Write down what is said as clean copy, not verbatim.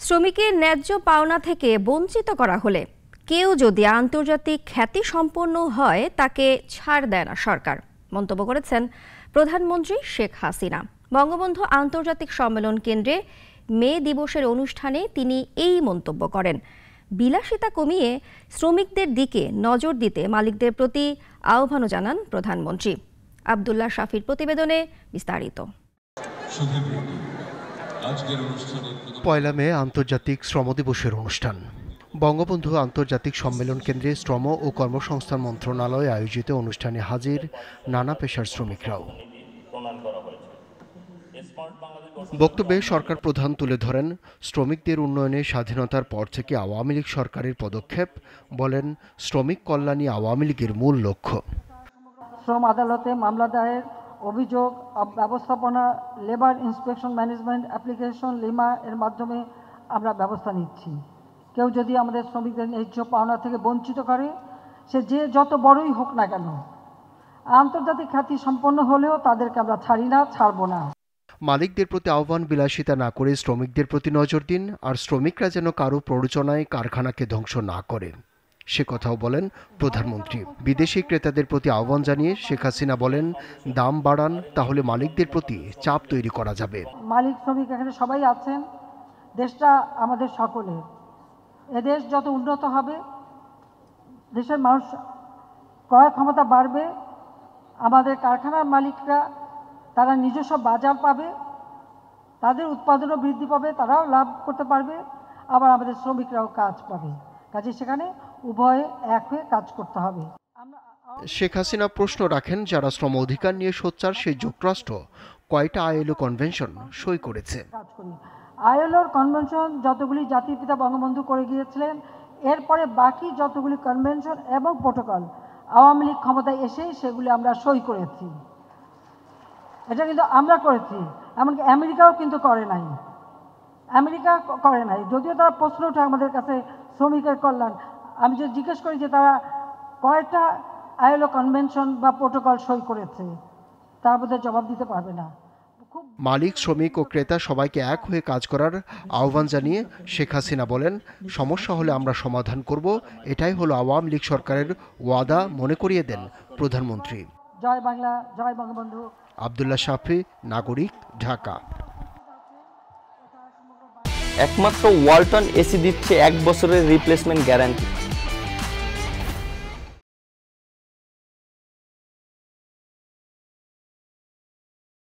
শ্রমিকের ন্যায্য পাওনা থেকে বঞ্চিত করা হলে কেউ যদি আন্তর্জাতিক খ্যাতি সম্পন্ন হয় তাকে ছাড় দেয় না সরকার, মন্তব্য করেছেন প্রধানমন্ত্রী শেখ হাসিনা। বঙ্গবন্ধু আন্তর্জাতিক সম্মেলন কেন্দ্রে মে দিবসের অনুষ্ঠানে তিনি এই মন্তব্য করেন। বিলাসিতা কমিয়ে শ্রমিকদের দিকে নজর দিতে মালিকদের প্রতি আহ্বানও জানান প্রধানমন্ত্রী। আব্দুল্লাহ শাফির প্রতিবেদনে বিস্তারিত। পয়লা মে আন্তর্জাতিক শ্রম দিবসের অনুষ্ঠান। বঙ্গবন্ধু আন্তর্জাতিক সম্মেলন কেন্দ্রে শ্রম ও কর্মসংস্থান মন্ত্রণালয় আয়োজিত অনুষ্ঠানে হাজির নানা পেশার শ্রমিকরাও। বক্তব্যে সরকার প্রধান তুলে ধরেন শ্রমিকদের উন্নয়নে স্বাধীনতার পর থেকে আওয়ামী লীগ সরকারের পদক্ষেপ, বলেন শ্রমিক কল্যাণই আওয়ামী লীগের মূল লক্ষ্য। শ্রম আদালতে মামলা দায়ের, অভিযোগ ব্যবস্থাপনা, labour inspection management application lima এর মাধ্যমে আমরা ব্যবস্থা নিচ্ছি। কেউ যদি আমাদের শ্রমিকদের ন্যায্য পাওনা থেকে বঞ্চিত করে, সে যে যত বড়ই হোক না কেন, আন্তর্জাতিক খ্যাতি সম্পন্ন হলেও তাদেরকে আমরা ছাড়ি না, ছাড়বো না। মালিকদের প্রতি আহ্বান, বিলাসিতা না করে শ্রমিকদের প্রতি নজর দিন, আর শ্রমিকরা যেন কারো প্ররোচনায় কারখানাকে ধ্বংস না করে, সে কথাও বলেন প্রধানমন্ত্রী। বিদেশি ক্রেতাদের প্রতি আহ্বান জানিয়ে শেখ হাসিনা বলেন, দাম বাড়ান, তাহলে মালিকদের প্রতি চাপ তৈরি করা যাবে। মালিক শ্রমিক এখানে সবাই আছেন, দেশটা আমাদের সকলের। এদেশ যত উন্নত হবে, দেশের মানুষ ক্রয় ক্ষমতা বাড়বে, আমাদের কারখানার মালিকরা তারা নিজস্ব বাজার পাবে, তাদের উৎপাদনও বৃদ্ধি পাবে, তারাও লাভ করতে পারবে, আবার আমাদের শ্রমিকরাও কাজ পাবে। কাজে সেখানে উভয়ে এক হয়ে কাজ করতে হবে। শেখ হাসিনা প্রশ্ন রাখেন, যারা শ্রম অধিকার নিয়ে সোচ্চার সেই যুক্তরাষ্ট্র কয়টা আইএলও কনভেনশন সই করেছে? আইএলওর কনভেনশন যতগুলি জাতির পিতা বঙ্গবন্ধু করে গিয়েছিলেন, এরপরে বাকি যতগুলি কনভেনশন এবং প্রোটোকল আওয়ামী লীগ ক্ষমতায় এসেই সেগুলি আমরা সই করেছি। এটা কিন্তু আমরা করেছি, এমনকি আমেরিকাও কিন্তু করে নাই। আমেরিকা করে নাই, যদিও তারা প্রশ্ন ওঠে আমাদের কাছে শ্রমিকের কল্যাণ। আমি যদি জিজ্ঞেস করি যে তারা কয়টা আইএলও কনভেনশন বা প্রোটোকল সই করেছে, তার বোধহয় জবাব দিতে পারবে না। মালিক, শ্রমিক ও ক্রেতা সবাইকে এক হয়ে কাজ করার আহ্বান জানিয়ে শেখ হাসিনা বলেন, সমস্যা হলে আমরা সমাধান করব, এটাই হলো আওয়ামী লীগ সরকারের ওয়াদা, মনে করিয়ে দেন প্রধানমন্ত্রী। জয় বাংলা, জয় বঙ্গবন্ধু। আব্দুল্লাহ শাফি, নাগরিক, ঢাকা। একমাত্র ওয়ালটন এসি দিচ্ছে 1 বছরের রিপ্লেসমেন্ট গ্যারান্টি।